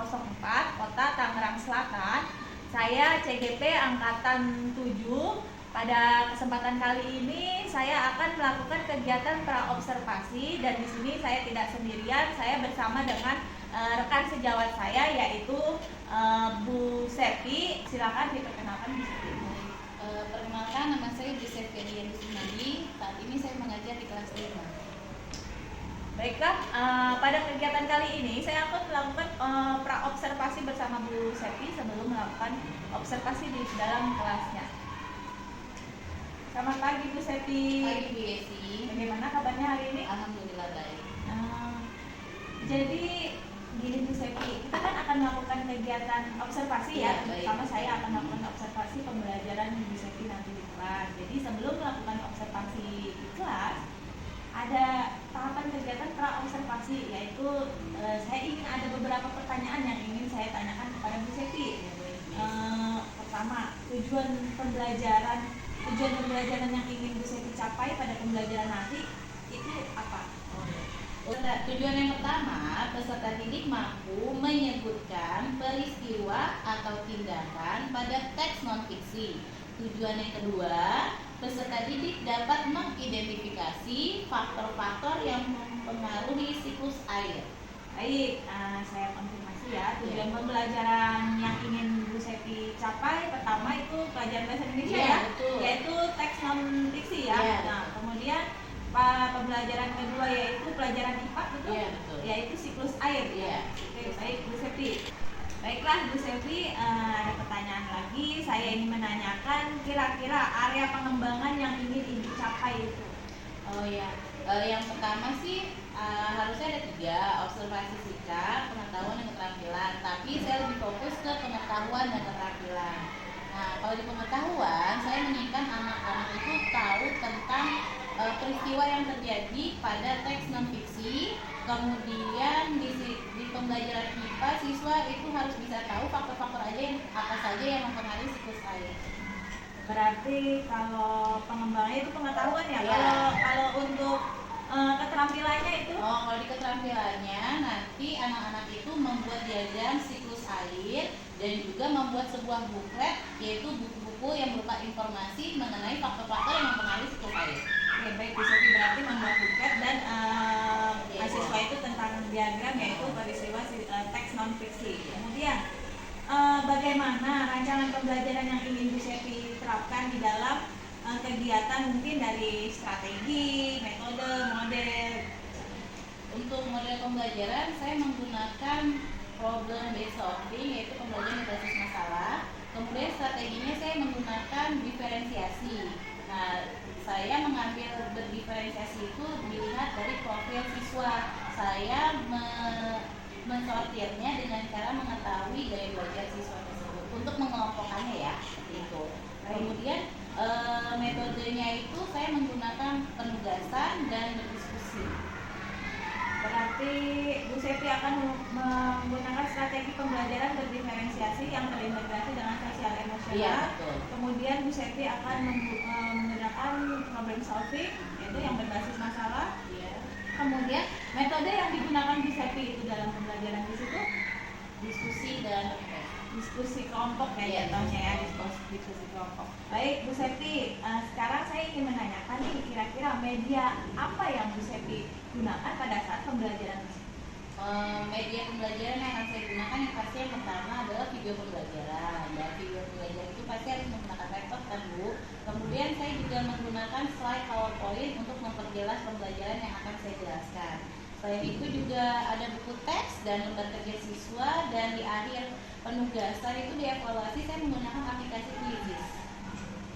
04, Kota Tangerang Selatan. Saya CGP Angkatan 7. Pada kesempatan kali ini saya akan melakukan kegiatan praobservasi, dan di sini saya tidak sendirian, saya bersama dengan rekan sejawat saya, yaitu Bu Sepi. Silakan diperkenalkan Bu Sepi. Perkenalkan, nama saya Bu Sepi Dian Kusumadi. Saat ini saya mengajar di kelas 5. Baiklah, pada kegiatan kali ini saya akan melakukan praobservasi bersama Bu Sepi sebelum melakukan observasi di dalam kelasnya. Selamat pagi Bu Sepi. Pagi Bu Yesi. Bagaimana kabarnya hari ini? Alhamdulillah baik. Jadi gini Bu Sepi, kita kan akan melakukan kegiatan observasi ya. Sama saya akan melakukan observasi pembelajaran Bu Sepi nanti di kelas. Jadi sebelum melakukan observasi di kelas, ada tahapan kegiatan praobservasi, yaitu saya ingin ada beberapa pertanyaan yang ingin saya tanyakan kepada Bu Sepi. Pertama, tujuan pembelajaran yang ingin Bu Sepi capai pada pembelajaran nanti itu apa? Tujuan yang pertama, peserta didik mampu menyebutkan peristiwa atau tindakan pada teks non-fiksi. Tujuan yang kedua, peserta didik dapat mengidentifikasi faktor-faktor yang mempengaruhi siklus air. Baik, saya konfirmasi ya. Tujuan pembelajaran yang ingin Bu Sepi capai pertama itu pelajaran bahasa Indonesia ya, yaitu teks non fiksi ya. Nah, kemudian pembelajaran kedua yaitu pelajaran IPA, betul? Yaitu siklus air. Oke, baik Bu Sepi. Baiklah Bu Sepi, ada pertanyaan lagi. Saya ingin menanyakan kira-kira area pengembangan yang ingin Ibu capai itu. Yang pertama sih harusnya ada 3, observasi sikap, pengetahuan dan keterampilan. Tapi saya lebih fokus ke pengetahuan dan keterampilan. Nah, kalau di pengetahuan, saya menginginkan anak-anak itu tahu tentang peristiwa yang terjadi pada teks non-fiksi. Kemudian di pembelajaran IPA, siswa itu harus bisa tahu faktor-faktor apa saja yang mempengaruhi siklus air. Berarti kalau pengembangannya itu pengetahuan ya? Kalau untuk keterampilannya itu? Kalau di keterampilannya nanti anak-anak itu membuat diagram siklus air dan juga membuat sebuah buklet, yaitu buku-buku yang berupa informasi mengenai faktor-faktor yang mempengaruhi siklus air. Oke, baik Bu Sepi, berarti membuat buklet dan mahasiswa itu tentang diagram, yaitu peristiwa teks non-fiksi. Kemudian bagaimana rancangan pembelajaran yang ingin Bu Sepi terapkan di dalam kegiatan, mungkin dari strategi, metode, model? Untuk model pembelajaran saya menggunakan problem based solving, yaitu pembelajaran berbasis masalah. Kemudian strateginya saya menggunakan diferensiasi. Nah, saya mengambil berdiferensiasi itu dilihat dari profil siswa. Saya mensortirnya dengan cara mengetahui gaya belajar siswa tersebut untuk mengelompokkannya ya, itu. Kemudian metodenya itu saya menggunakan penugasan dan berdiskusi. Berarti Bu Sepi akan menggunakan strategi pembelajaran berdiferensiasi yang terintegrasi dengan sosial emosional. Kemudian Bu Sepi akan menggunakan problem solving, yaitu yang berbasis masalah. Kemudian metode yang digunakan Bu Sepi itu dalam pembelajaran di situ diskusi dan diskusi kelompok ya, contohnya ya, diskusi kelompok. Baik Bu Sepi, sekarang saya ingin menanyakan nih, kira-kira media apa yang Bu Sepi gunakan pada saat pembelajaran tersebut? Media pembelajaran yang akan saya gunakan yang pasti yang pertama adalah video pembelajaran. Dan video pembelajaran itu pasti harus menggunakan laptop kan Bu. Kemudian saya juga menggunakan slide PowerPoint untuk memperjelas pembelajaran yang akan saya jelaskan. Selain itu juga ada buku teks dan lembar kerja siswa, dan di akhir penugasan itu dievaluasi saya menggunakan aplikasi Quizzes.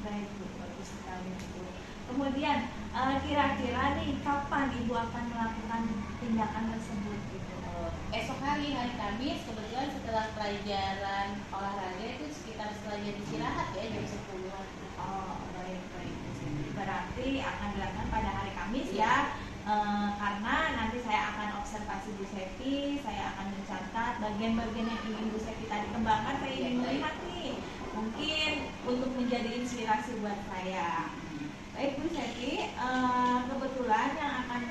Baik Bu, bagus sekali Bu. Kemudian kira-kira nih kapan Ibu akan melakukan tindakan tersebut gitu? Esok hari Kamis, kebetulan setelah pelajaran olahraga itu sekitar setelah jam istirahat ya, jam 10-an. Baik. Berarti akan dilakukan pada hari Kamis ya. Karena nanti saya akan observasi Bu Sepi, saya akan mencatat bagian-bagian yang ingin Bu Sepi tadi kembangkan. Saya ingin melihat nih, mungkin untuk menjadi inspirasi buat saya. Baik Bu Sepi, kebetulan yang akan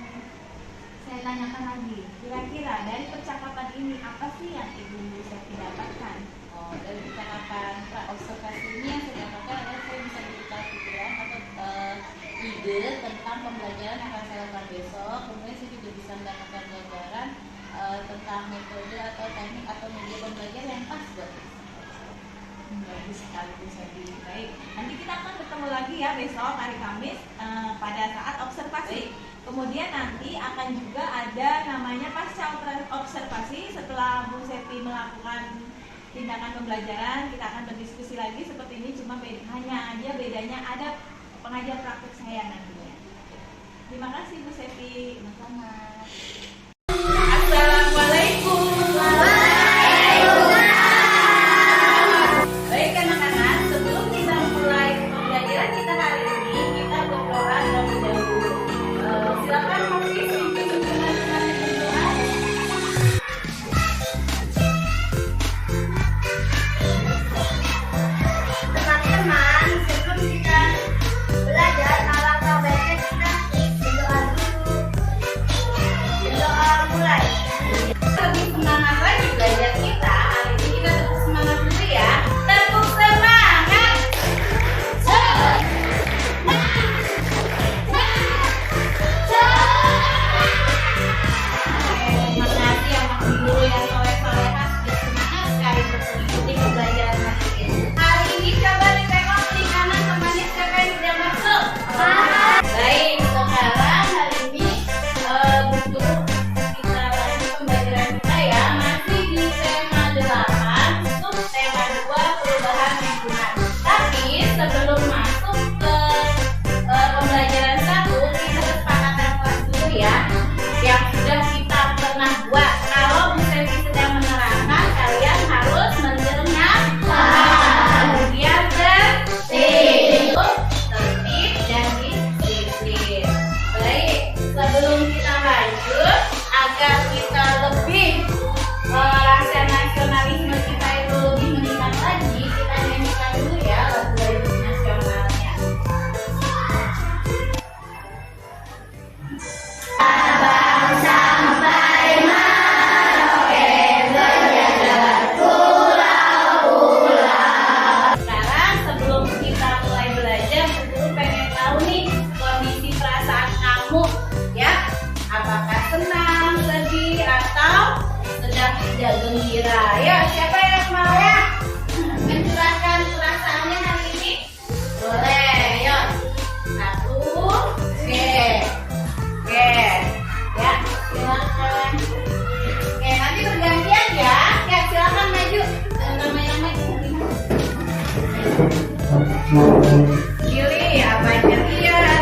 saya tanyakan lagi, kira-kira dari percakapan ini apa sih yang Ibu Sepi ide tentang pembelajaran yang akan saya lakukan besok. Kemudian saya juga bisa mendapatkan gambaran tentang metode atau teknik atau media pembelajaran yang pas buat siswa. Bagus sekali Bu Sepi. Baik, nanti kita akan bertemu lagi ya besok hari Kamis pada saat observasi. Kemudian nanti akan juga ada namanya pasca observasi. Setelah Bu Sepi melakukan tindakan pembelajaran, kita akan berdiskusi lagi seperti ini, cuma hanya aja bedanya ada pengajar praktek saya nantinya. Terima kasih Bu Sepi. Sama-sama. Assalamualaikum. Baik anak-anak, sebelum kita mulai pembelajaran kita hari ini, kita berdoa terlebih dahulu. Silakan Hafiz untuk berkenan berdoa. Teman-teman, sebelum kita belajar, alangkah baiknya kita berdoa dulu. Berdoa mulai. Lebih semangat lagi belajar kita. Hari ini kita tetap semangat dulu ya. Tepuk semangat. Terima kasih yang masih guru yang soleh-soleha sudah semangat sekali untuk mengikuti pembelajaran hari ini. Hari ini coba ditengok di kanan temannya siapa yang sudah masuk. Baik, sekarang hari ini butuh kita lanjut pembelajaran kita ya. Masih di tema 8 untuk tema 2 perubahan lingkungan. Tapi sebelum masuk ke pembelajaran 1, kita kesepakatan kelas dulu ya. Yang sudah kita pernah buat. Kalau Bu Sevi sedang menerangkan, kalian harus mendengarkan. Kemudian tertib dan disiplin. Baik, sebelum kita lanjut, agar kita lebih rasa nasionalisme kita itu lebih meningkat lagi, kita nyanyikan dulu ya lagu-lagu nasionalnya. Sekarang sebelum kita mulai belajar, guru pengen tahu nih kondisi perasaan kamu ya. Apakah senang, sedih, atau sedang tidak gembira? Ya, siapa yang mau ya mencurahkan perasaannya hari ini? Boleh, yuk. 1, oke. Ya, silakan. Oke, nanti bergantian ya. Ya, silakan maju. Nama yang maju. Pilih apa aja lihat.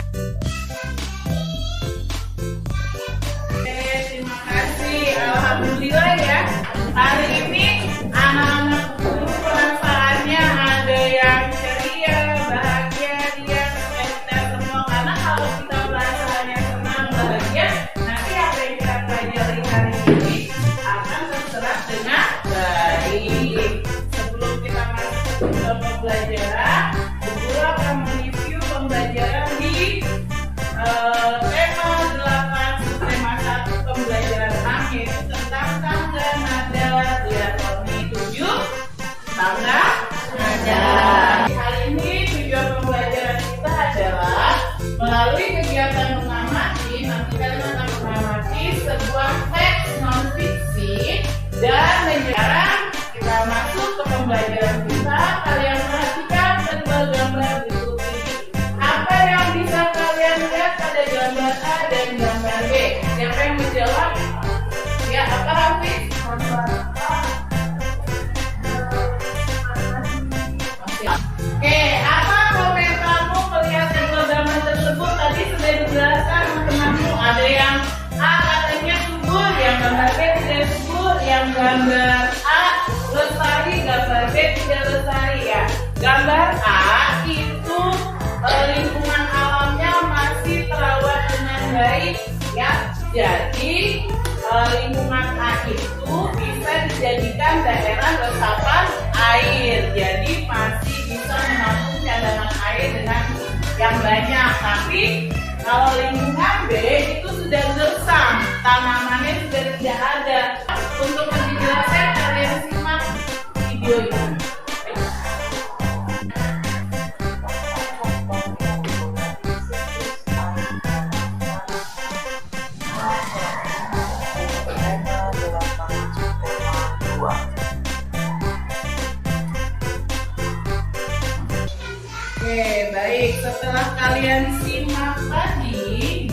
Terima kasih. Alhamdulillah ya. Hari ini anak-anak guru perasaannya ada yang ceria, bahagia, dia kita semua. Karena kalau kita perasaannya senang, bahagia, nanti apa yang kita pelajari hari ini akan terserap dengan baik. Sebelum kita masuk ke pembelajaran, guru akan mereview pembelajaran di tema 8 tema 1 pembelajaran 6, yaitu tentang tangga nada diatoni 7 tangga nada. Hari ini tujuan pembelajaran kita adalah melalui kegiatan mengamati, nanti kalian akan mengamati sebuah teks non fiksi dan sekarang kita masuk ke pembelajaran kita. Kalian perhatikan kedua gambar berikut ini. Apa yang bisa kalian lihat pada gambar A dan gambar B? Siapa yang menjawab? Ya, apa Hafiz? Oke, apa komentarmu melihat kedua gambar tersebut? Tadi sudah dijelaskan teman-temanmu. Ada yang A katanya subur, yang gambar B tidak subur, yang gambar A lestari, gambar B tidak lestari ya. Gambar A itu lingkungan alamnya masih terawat dengan baik ya. Jadi lingkungan A itu bisa dijadikan daerah resapan air. Jadi masih bisa menampung cadangan air dengan yang banyak. Tapi kalau lingkungan B itu sudah gersam, tanamannya sudah tidak ada. Untuk lebih jelasnya kalian simak video ini. Oke, baik. Setelah kalian simak tadi,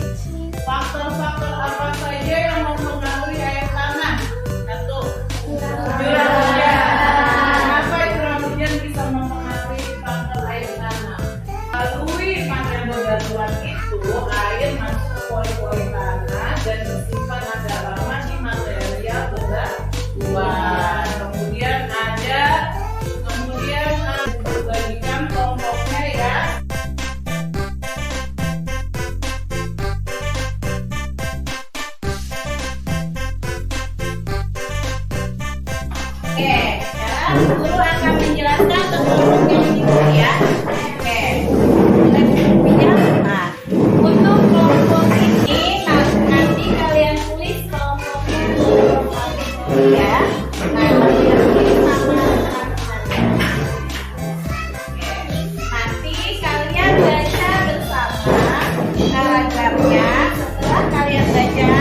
faktor-faktor apa saja yang mempengaruhi air tanah? Satu, curah hujan. Kenapa curah hujan bisa mempengaruhi faktor air tanah? Melalui panel bebatuan itu, air masuk ke pori-pori tanah dan tersimpan agak lama di material bebatuan. Kemudian bagikan kelompoknya ya. Oke, sekarang guru akan menjelaskan kelompoknya dulu ya. Oke, nah, untuk kelompok ini nanti kalian tulis kelompoknya ya. Nah, kalian tulis nama nanti kalian baca bersama paragrafnya. Setelah kalian baca,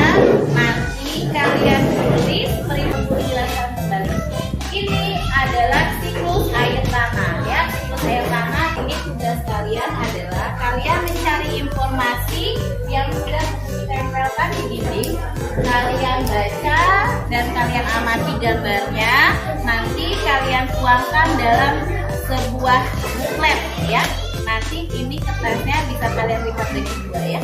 nanti kalian tulis penjelasan kembali. Ini adalah siklus air tanah ya. Siklus air tanah ini tugas kalian adalah kalian mencari informasi yang sudah ditempelkan di dinding. Kalian baca dan kalian amati gambarnya. Nanti kalian tuangkan dalam sebuah buklet ya. Nanti ini kertasnya bisa kalian lipat bagi dua ya.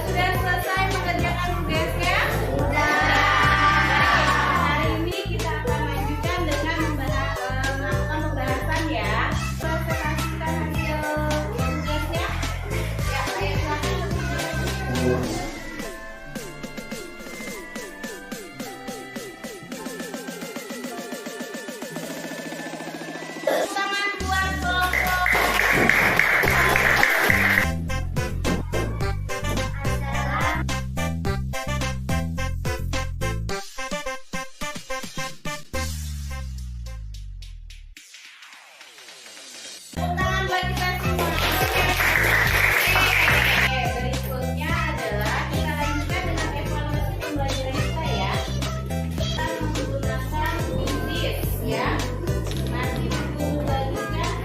Sudah selesai mengerjakan tugasnya? Hari ini kita akan lanjutkan dengan melakukan pembahasan ya. Presentasikan hasil tugasnya. Ya, ayo silakan. Tangan buat kelompok. Tangan buat kita semua. Oke, berikutnya adalah kita lanjutkan dengan evaluasi pembelajaran kita ya. Kita menggunakan quiz ya. Nanti guru bagikan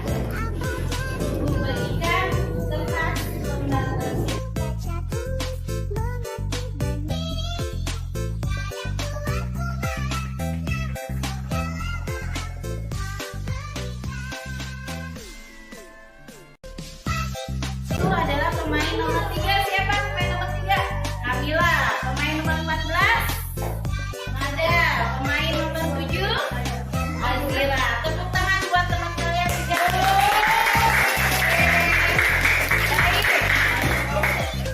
kertas pembelajaran. Itu adalah pemain nomor 3. Siapa pemain nomor 3? Kamila. Pemain nomor 14? Nada. Pemain nomor 7? Azira. Tepuk tangan buat teman kalian 3 dulu. Baik.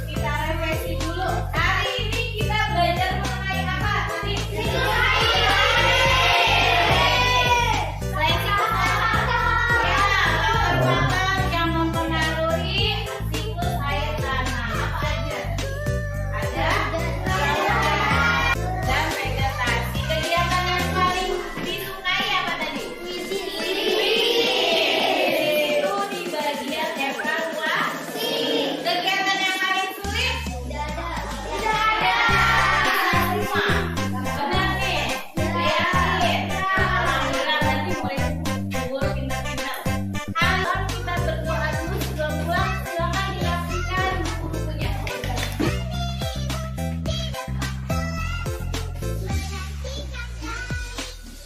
Kita revisi dulu. Hari ini kita belajar mengenai apa tadi? Siklus air. Selain siklus air, ya, faktor-faktor yang mempengaruhi siklus air tanah apa aja? Ada dan vegetasi. Kegiatan yang paling disukai apa tadi? Itu di bagian evaluasi. Kegiatan yang paling sulit? Tidak ada. Semua. Benar nih. Yakin. Alhamdulillah nanti mulai kumpul pintar-pintar. Alam kita berdoa dulu sebelum pulang. Silakan dilakukan buku-bukunya.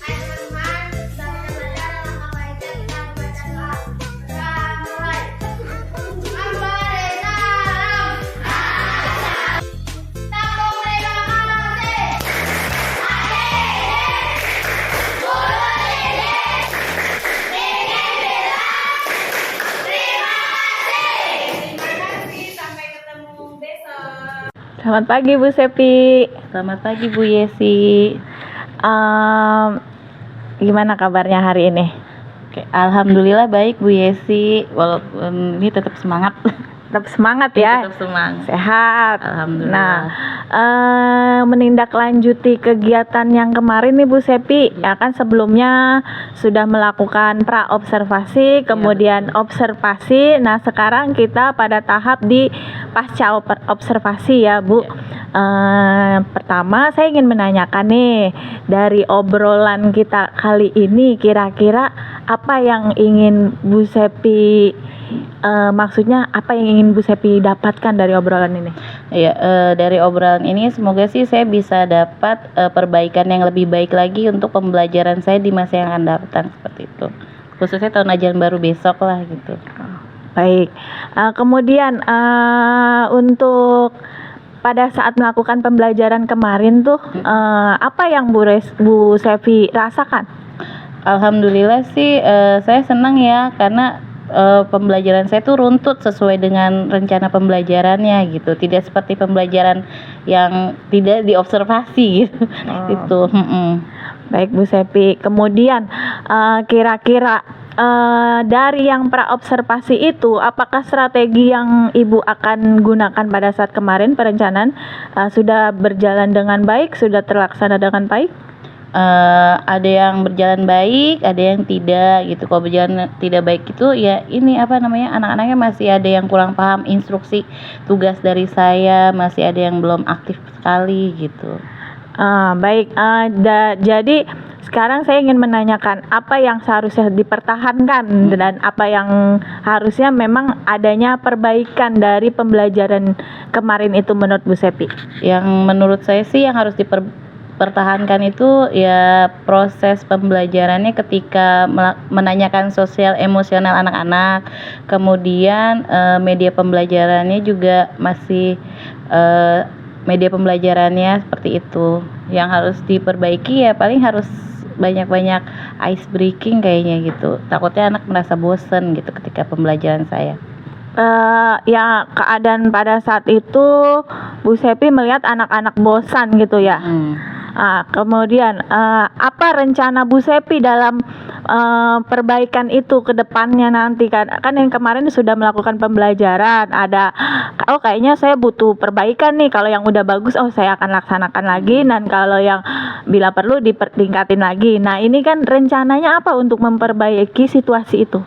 Hai teman-teman, kita baca langkah baiknya kita membaca doa. Kita mulai. Assalamualaikum. Tabung mereka kasih. Terima kasih. Sampai ketemu besok. Selamat pagi Bu Sepi. Selamat pagi Bu Yesi. Gimana kabarnya hari ini? Oke, alhamdulillah baik Bu Yesi. Walaupun ini tetap semangat. Tetap semangat ya. Tetap semangat. Sehat. Alhamdulillah. Nah, menindaklanjuti kegiatan yang kemarin nih Bu Sepi, ya kan sebelumnya sudah melakukan pra-observasi, kemudian observasi. Nah, sekarang kita pada tahap di pasca observasi ya Bu. Pertama saya ingin menanyakan nih, dari obrolan kita kali ini kira-kira apa yang ingin Bu Sepi maksudnya apa yang ingin Bu Sepi dapatkan dari obrolan ini? Ya, dari obrolan ini semoga sih saya bisa dapat perbaikan yang lebih baik lagi untuk pembelajaran saya di masa yang akan datang, seperti itu. Khususnya tahun ajaran baru besok lah gitu. Baik. Kemudian untuk pada saat melakukan pembelajaran kemarin tuh apa yang Bu Sepi rasakan? Alhamdulillah sih saya senang ya, karena pembelajaran saya tuh runtut sesuai dengan rencana pembelajarannya gitu. Tidak seperti pembelajaran yang tidak diobservasi gitu. Itu. Baik Bu Sepi. Kemudian kira-kira dari yang praobservasi itu, apakah strategi yang Ibu akan gunakan pada saat kemarin perencanaan sudah berjalan dengan baik, sudah terlaksana dengan baik? Ada yang berjalan baik, ada yang tidak gitu. Kalau berjalan tidak baik itu ya ini anak-anaknya masih ada yang kurang paham instruksi tugas dari saya, masih ada yang belum aktif sekali gitu. Baik, jadi sekarang saya ingin menanyakan apa yang seharusnya dipertahankan dan apa yang harusnya memang adanya perbaikan dari pembelajaran kemarin itu menurut Bu Sepi. Yang menurut saya sih yang harus dipertahankan itu ya proses pembelajarannya ketika menanyakan sosial emosional anak-anak. Kemudian media pembelajarannya juga masih media pembelajarannya seperti itu. Yang harus diperbaiki ya paling harus banyak-banyak ice breaking kayaknya gitu. Takutnya anak merasa bosen gitu ketika pembelajaran saya. Ya keadaan pada saat itu Bu Sepi melihat anak-anak bosan gitu ya. Kemudian apa rencana Bu Sepi dalam perbaikan itu ke depannya nanti kan yang kemarin sudah melakukan pembelajaran, ada kayaknya saya butuh perbaikan nih, kalau yang udah bagus saya akan laksanakan lagi, dan kalau yang bila perlu dipertingkatin lagi. Nah, ini kan rencananya apa untuk memperbaiki situasi itu?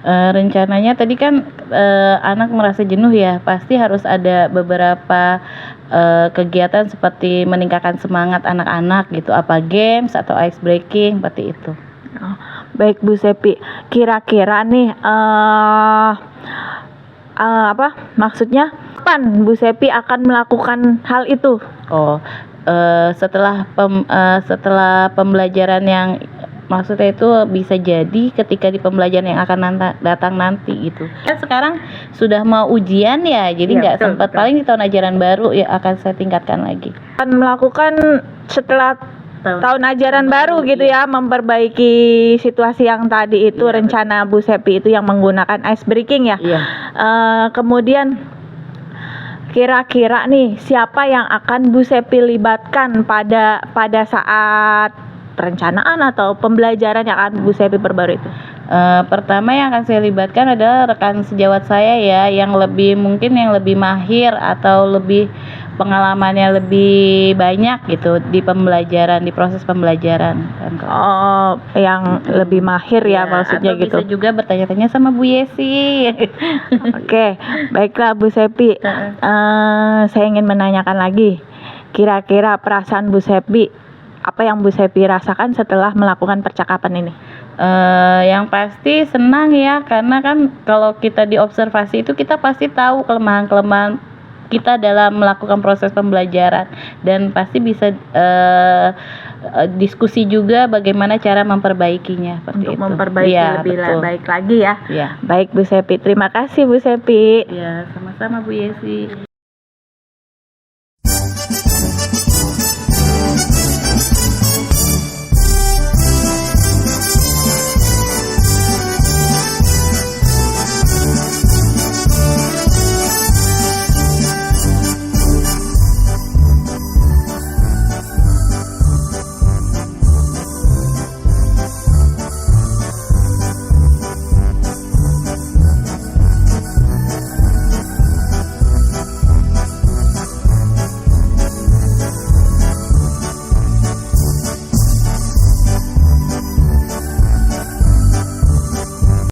Rencananya tadi kan anak merasa jenuh ya, pasti harus ada beberapa kegiatan seperti meningkatkan semangat anak-anak gitu, apa games atau ice breaking seperti itu. Baik Bu Sepi, kira-kira nih maksudnya kapan Bu Sepi akan melakukan hal itu? Setelah pembelajaran yang maksudnya itu bisa jadi ketika di pembelajaran yang akan datang nanti gitu. Kan sekarang sudah mau ujian ya, jadi nggak sempat. Paling di tahun ajaran baru ya akan saya tingkatkan lagi. Akan melakukan setelah tahun ajaran baru gitu ya, memperbaiki situasi yang tadi itu rencana Bu Sepi itu yang menggunakan ice breaking ya. Kemudian kira-kira nih siapa yang akan Bu Sepi libatkan pada saat perencanaan atau pembelajaran yang akan Bu Sepi perbarui itu? Pertama yang akan saya libatkan adalah rekan sejawat saya ya, yang lebih mahir atau lebih pengalamannya lebih banyak gitu di proses pembelajaran. Yang lebih mahir ya maksudnya atau gitu. Bisa juga bertanya-tanya sama Bu Yesi. Oke, baiklah Bu Sepi. Saya ingin menanyakan lagi, kira-kira perasaan Bu Sepi, apa yang Bu Sepi rasakan setelah melakukan percakapan ini? Yang pasti senang ya, karena kan kalau kita diobservasi itu kita pasti tahu kelemahan-kelemahan kita dalam melakukan proses pembelajaran, dan pasti bisa diskusi juga bagaimana cara memperbaikinya untuk memperbaiki lebih baik lagi ya. Baik Bu Sepi, terima kasih Bu Sepi. Ya, sama-sama Bu Yesi.